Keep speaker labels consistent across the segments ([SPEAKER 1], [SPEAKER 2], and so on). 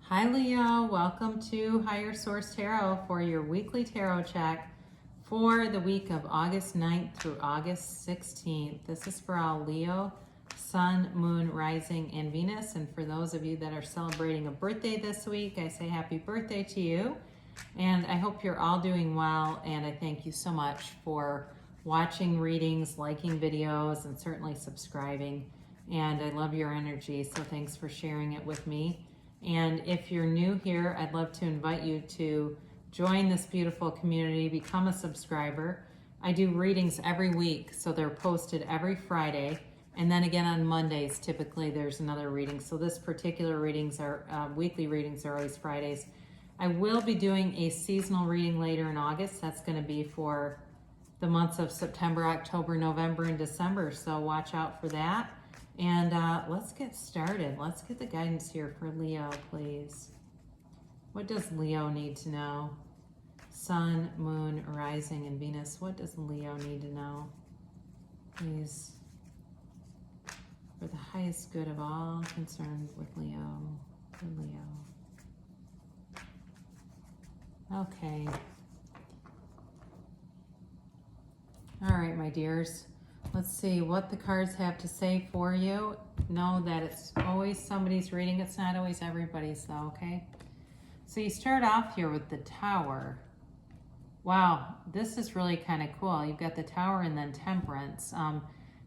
[SPEAKER 1] Hi Leo, welcome to Higher Source Tarot for your weekly tarot check for the week of August 9th through August 16th. This is for all Leo, Sun, Moon, Rising, and Venus. And for those of you that are celebrating a birthday this week, I say happy birthday to you. And I hope you're all doing well. And I thank you so much for watching readings, liking videos, and certainly subscribing. And I love your energy, so thanks for sharing it with me. And if you're new here, I'd love to invite you to join this beautiful community, become a subscriber. I do readings every week, so they're posted every Friday. And then again on Mondays, typically there's another reading. So this particular readings are, weekly readings are always Fridays. I will be doing a seasonal reading later in August. That's gonna be for the months of September, October, November, and December. So watch out for that. And let's get started. Let's get the guidance here for Leo, please. What does Leo need to know? Sun, Moon, Rising, and Venus. What does Leo need to know? Please, for the highest good of all concerned with Leo, for Leo. Okay. All right, my dears. Let's see what the cards have to say for you. Know that it's always somebody's reading. It's not always everybody's though, okay? So you start off here with the Tower. Wow, this is really kind of cool. You've got the Tower and then Temperance.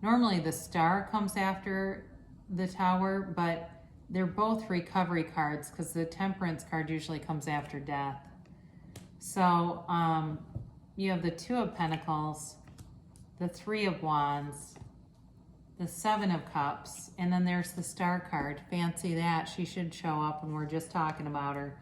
[SPEAKER 1] Normally the Star comes after the Tower, but they're both recovery cards because the Temperance card usually comes after death. So you have the Two of Pentacles, the Three of Wands, the Seven of Cups, and then there's the Star card. Fancy that. She should show up, and we're just talking about her.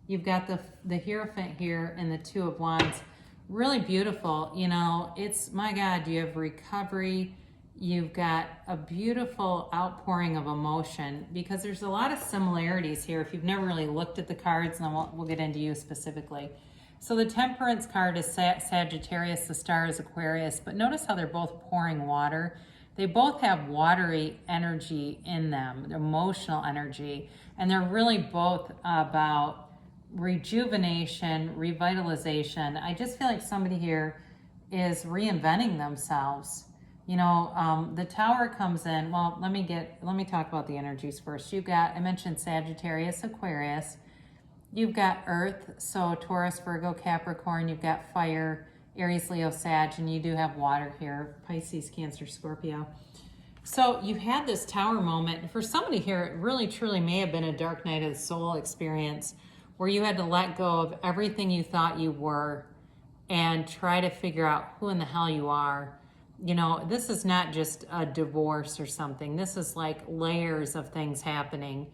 [SPEAKER 1] You've got the Hierophant here and the Two of Wands. Really beautiful. You know, it's, my God, you have recovery. You've got a beautiful outpouring of emotion because there's a lot of similarities here. If you've never really looked at the cards, and then we'll get into you specifically. So the Temperance card is Sagittarius, the Star is Aquarius, but notice how they're both pouring water. They both have watery energy in them, emotional energy, and they're really both about rejuvenation, revitalization. I just feel like somebody here is reinventing themselves. You know, the Tower comes in, well, let me talk about the energies first. You've got, I mentioned Sagittarius, Aquarius. You've got Earth, so Taurus, Virgo, Capricorn. You've got Fire, Aries, Leo, Sag, and you do have water here, Pisces, Cancer, Scorpio. So you've had this Tower moment. For somebody here, it really truly may have been a dark night of the soul experience where you had to let go of everything you thought you were and try to figure out who in the hell you are. You know, this is not just a divorce or something. This is like layers of things happening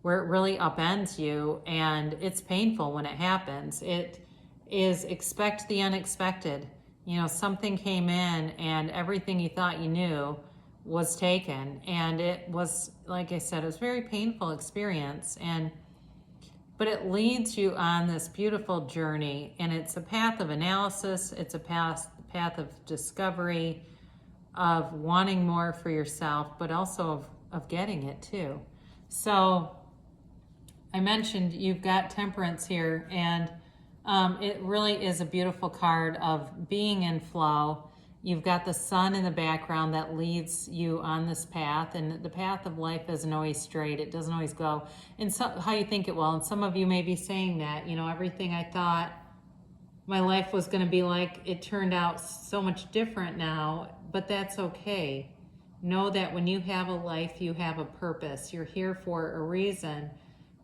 [SPEAKER 1] where it really upends you, and it's painful when it happens. It is expect the unexpected. You know, something came in and everything you thought you knew was taken, and it was, like I said, it was a very painful experience, but it leads you on this beautiful journey, and it's a path of analysis, it's a path of discovery, of wanting more for yourself, but also of getting it too. So I mentioned you've got Temperance here, and it really is a beautiful card of being in flow. You've got the sun in the background that leads you on this path, and the path of life isn't always straight. It doesn't always go and so, how you think it will. And some of you may be saying that, you know, everything I thought my life was going to be like, it turned out so much different now, but that's okay. Know that when you have a life, you have a purpose. You're here for a reason.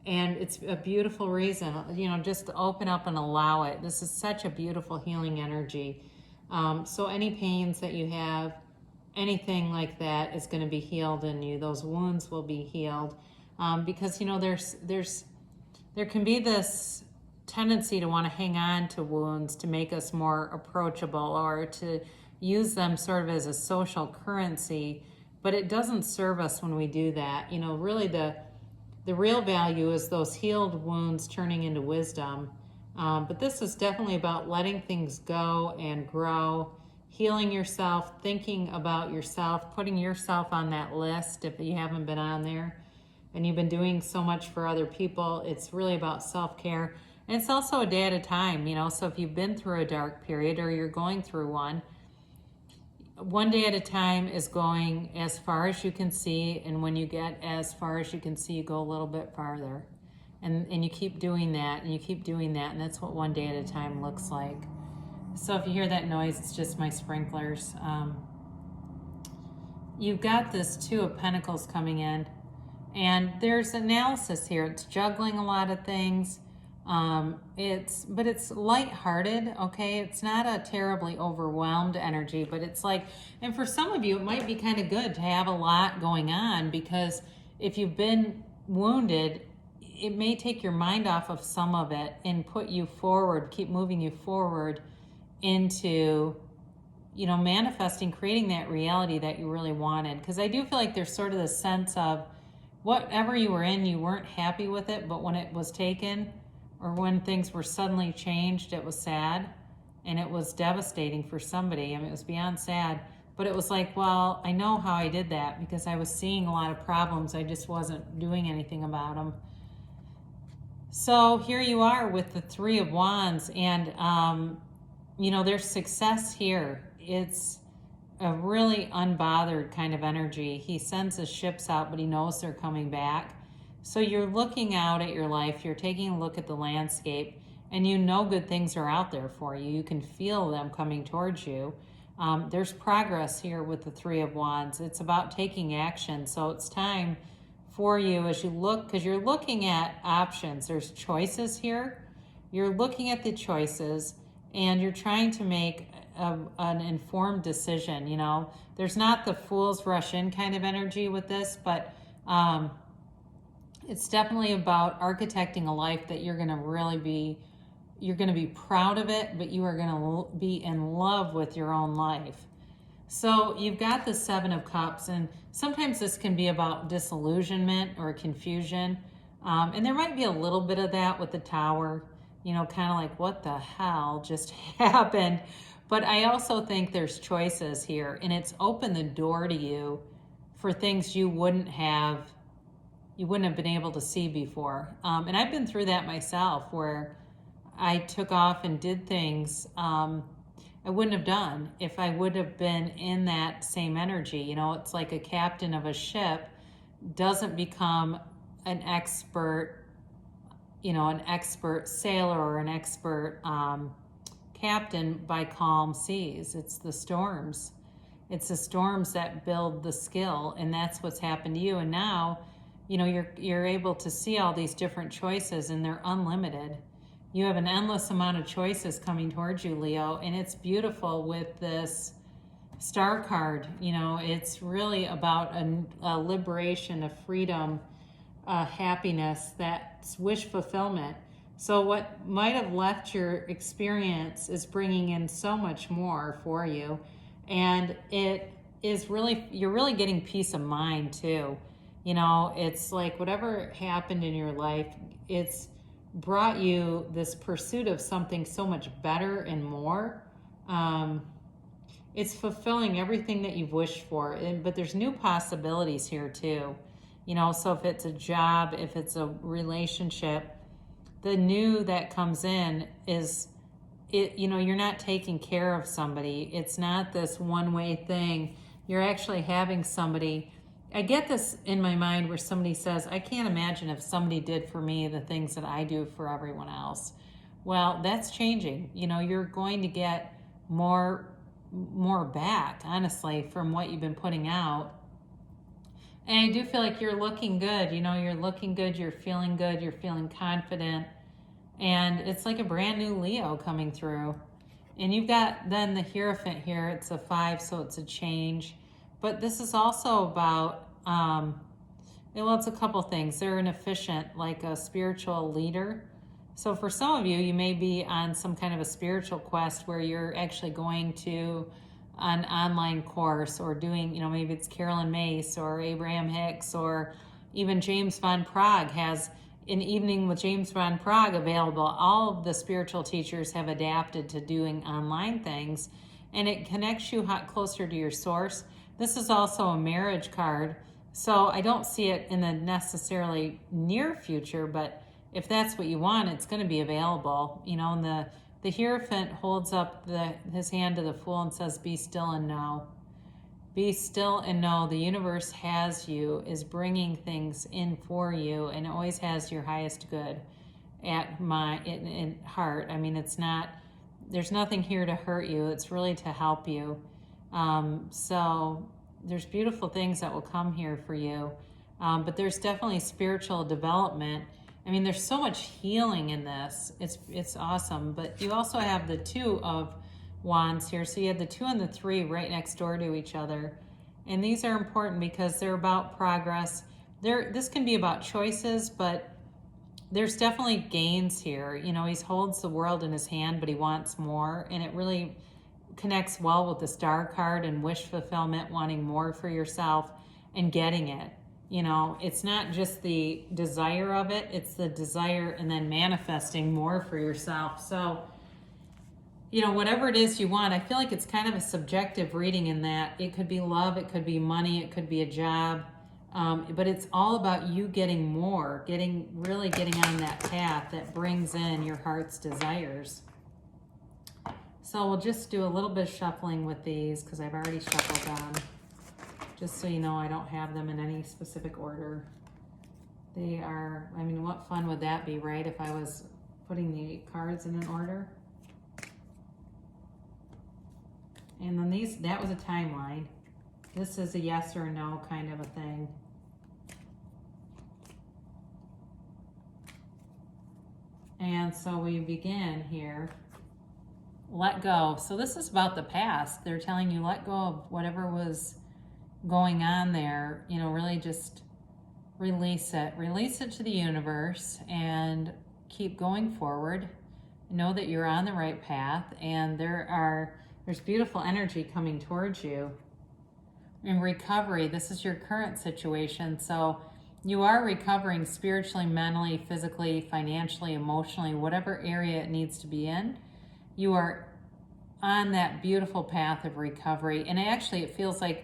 [SPEAKER 1] And it's a beautiful reason, you know, just to open up and allow it. This is such a beautiful healing energy. So any pains that you have, anything like that is going to be healed in you. Those wounds will be healed. Because, you know, there can be this tendency to want to hang on to wounds to make us more approachable or to use them sort of as a social currency. But it doesn't serve us when we do that. You know, really the real value is those healed wounds turning into wisdom. But this is definitely about letting things go and grow, healing yourself, thinking about yourself, putting yourself on that list if you haven't been on there, and you've been doing so much for other people. It's really about self-care. And it's also a day at a time, you know, so if you've been through a dark period or you're going through one day at a time is going as far as you can see, and when you get as far as you can see, you go a little bit farther. And you keep doing that, and you keep doing that, and that's what one day at a time looks like. So if you hear that noise, it's just my sprinklers. You've got this Two of Pentacles coming in, and there's analysis here. It's juggling a lot of things. But it's lighthearted, okay? It's not a terribly overwhelmed energy, but it's like, and for some of you, it might be kind of good to have a lot going on, because if you've been wounded, it may take your mind off of some of it and put you forward, keep moving you forward into, you know, manifesting, creating that reality that you really wanted. Because I do feel like there's sort of this sense of whatever you were in, you weren't happy with it, but when it was taken, or when things were suddenly changed, it was sad, and it was devastating for somebody. I mean, it was beyond sad, but it was like, well, I know how I did that, because I was seeing a lot of problems. I just wasn't doing anything about them. So here you are with the Three of Wands, and, you know, there's success here. It's a really unbothered kind of energy. He sends his ships out, but he knows they're coming back. So you're looking out at your life, you're taking a look at the landscape, and you know good things are out there for you. You can feel them coming towards you. There's progress here with the Three of Wands. It's about taking action. So it's time for you as you look, because you're looking at options. There's choices here. You're looking at the choices, and you're trying to make an informed decision. You know, there's not the fool's rush in kind of energy with this, but it's definitely about architecting a life that you're going to really be, you're going to be proud of it, but you are going to be in love with your own life. So you've got the Seven of Cups, and sometimes this can be about disillusionment or confusion. And there might be a little bit of that with the Tower, you know, kind of like, what the hell just happened? But I also think there's choices here, and it's opened the door to you for things you wouldn't have been able to see before. And I've been through that myself, where I took off and did things I wouldn't have done if I would have been in that same energy. You know, it's like a captain of a ship doesn't become an expert, you know, an expert sailor or an expert captain by calm seas. It's the storms. It's the storms that build the skill, and that's what's happened to you. And now, you know, you're able to see all these different choices, and they're unlimited. You have an endless amount of choices coming towards you, Leo, and it's beautiful with this Star card. You know, it's really about a liberation, a freedom, a happiness, that's wish fulfillment. So what might have left your experience is bringing in so much more for you, and it is really, you're really getting peace of mind too. You know, it's like whatever happened in your life, it's brought you this pursuit of something so much better and more. It's fulfilling everything that you've wished for, but there's new possibilities here too. You know, so if it's a job, if it's a relationship, the new that comes in is, you know, you're not taking care of somebody. It's not this one-way thing. You're actually having somebody. I get this in my mind where somebody says, I can't imagine if somebody did for me the things that I do for everyone else. Well, that's changing. You know, you're going to get more back, honestly, from what you've been putting out. And I do feel like you're looking good. You know, you're looking good, you're feeling good, you're feeling confident. And it's like a brand new Leo coming through. And you've got then the Hierophant here. It's a 5, so it's a change. But this is also about, well, it's a couple things. They're an efficient, like a spiritual leader. So for some of you, you may be on some kind of a spiritual quest where you're actually going to an online course or doing, you know, maybe it's Carolyn Mace or Abraham Hicks, or even James Van Praagh has an evening with James Van Praagh available. All of the spiritual teachers have adapted to doing online things, and it connects you closer to your source. This is also a marriage card. So I don't see it in the necessarily near future, but if that's what you want, it's going to be available. You know, and the Hierophant holds up his hand to the Fool and says, be still and know. Be still and know the universe has you, is bringing things in for you, and always has your highest good in heart. I mean, it's not, there's nothing here to hurt you. It's really to help you. So there's beautiful things that will come here for you. But there's definitely spiritual development. I mean, there's so much healing in this. It's awesome. But you also have the Two of Wands here. So you have the 2 and the 3 right next door to each other. And these are important because they're about progress. This can be about choices, but there's definitely gains here. You know, he holds the world in his hand, but he wants more. And it really connects well with the Star card and wish fulfillment, wanting more for yourself and getting it. You know, it's not just the desire of it, it's the desire and then manifesting more for yourself. So, you know, whatever it is you want, I feel like it's kind of a subjective reading in that it could be love, it could be money, it could be a job, but it's all about you getting more, really getting on that path that brings in your heart's desires. So we'll just do a little bit of shuffling with these because I've already shuffled them. Just so you know, I don't have them in any specific order. They are, I mean, what fun would that be, right? If I was putting the cards in an order. And then that was a timeline. This is a yes or no kind of a thing. And so we begin here. Let go. So this is about the past. They're telling you let go of whatever was going on there. You know, really just release it. Release it to the universe and keep going forward. Know that you're on the right path, and there's beautiful energy coming towards you. In recovery, this is your current situation. So you are recovering spiritually, mentally, physically, financially, emotionally, whatever area it needs to be in. You are on that beautiful path of recovery. And actually, it feels like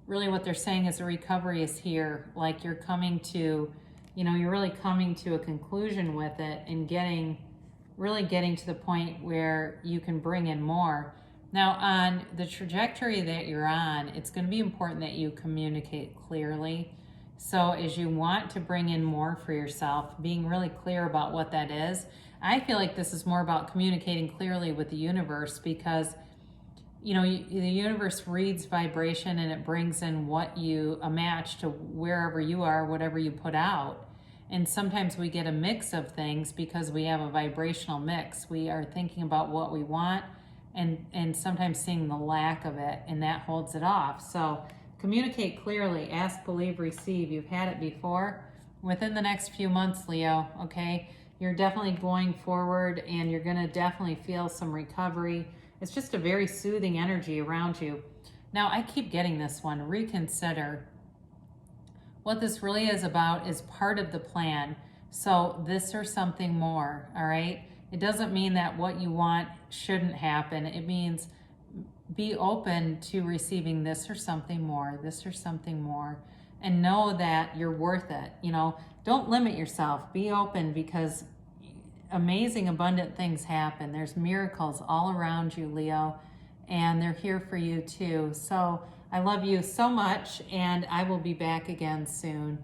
[SPEAKER 1] really what they're saying is the recovery is here. Like you're coming to, you know, you're really coming to a conclusion with it and really getting to the point where you can bring in more. Now, on the trajectory that you're on, it's going to be important that you communicate clearly. So as you want to bring in more for yourself, being really clear about what that is. I feel like this is more about communicating clearly with the universe because, you know, the universe reads vibration and it brings in a match to wherever you are, whatever you put out. And sometimes we get a mix of things because we have a vibrational mix. We are thinking about what we want and sometimes seeing the lack of it, and that holds it off. So communicate clearly, ask, believe, receive. You've had it before. Within the next few months, Leo, okay? You're definitely going forward and you're gonna definitely feel some recovery. It's just a very soothing energy around you. Now, I keep getting this one, reconsider. What this really is about is part of the plan. So this or something more, all right? It doesn't mean that what you want shouldn't happen. It means be open to receiving this or something more, and know that you're worth it. You know, don't limit yourself. Be open because amazing, abundant things happen. There's miracles all around you, Leo, and they're here for you too. So I love you so much, and I will be back again soon.